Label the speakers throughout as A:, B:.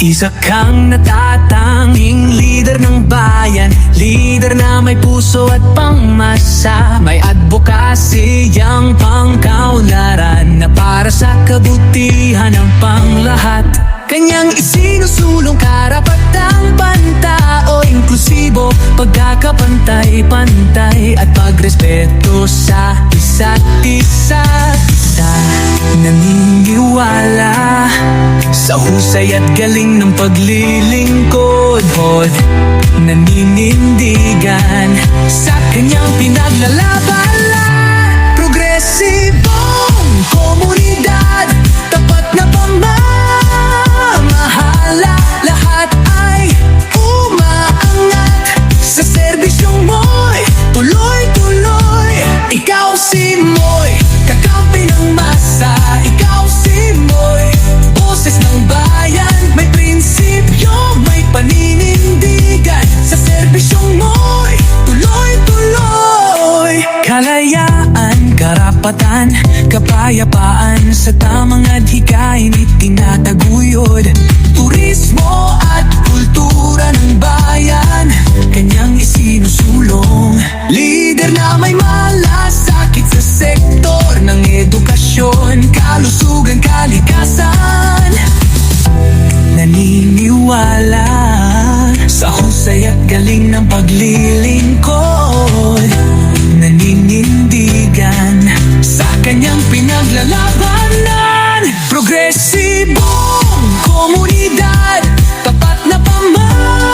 A: Isa kang natatanging leader ng bayan, leader na may puso at pangmasa. May advocacy ang pangkaunlaran na para sa kabutihan ng panglahat. Kanyang isinusulong karapatang pantao, inklusibo, pagkakapantay-pantay at pagrespeto sa isa't isa. Naniniwala sa husay at galing ng paglilingkod, naninindigan sa kanyang pinaglalaban. Progresibong komunidad, tapat na pamamahala, lahat ay umaangat sa serbisyong mo'y tuloy-tuloy. Ikaw si Moy, kakampi ng masa. Ikaw si Moy, boses ng bayan. May prinsipyo, may paninindigan sa serbisyong mo'y tuloy-tuloy. Kalayaan, karapatan, kapayapaan sa tamang adhikain itinataguyod. Turismo at kultura ng bayan, kanyang isinusulong. Lider na may malasakit sa sektor ng edukasyon, kalusugan, kalikasan. Naniniwala sa husay at galing ng paglilingkod, naninindigan sa kanyang pinaglalabanan. Progresibong komunidad, tapat na pamamahala,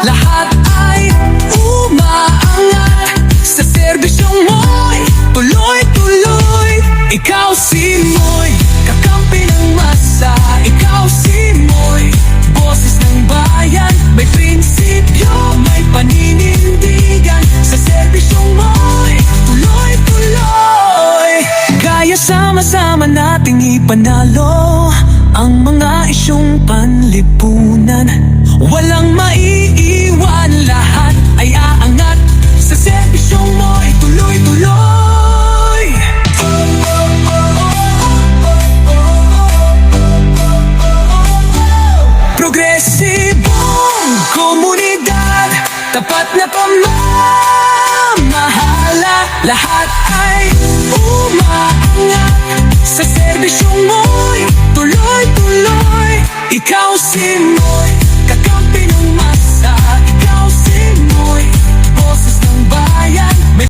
A: lahat ay umaangat sa serbisyong mo'y tuloy-tuloy. Ikaw si Moy, kakampi ng masa. Ikaw si Moy, boses ng bayan. May prinsipyo, may paninindigan sa serbisyong mo'y tuloy-tuloy. Kaya sama-sama nating ipanalo ang mga isyong panlipunan. Walang maiiwan, lahat ay aangat sa serbisyong mo'y tuloy-tuloy. Progresibong komunidad, tapat na pamamahala, lahat ay umaangat sa serbisyong mo'y tuloy-tuloy. Ikaw si Moy,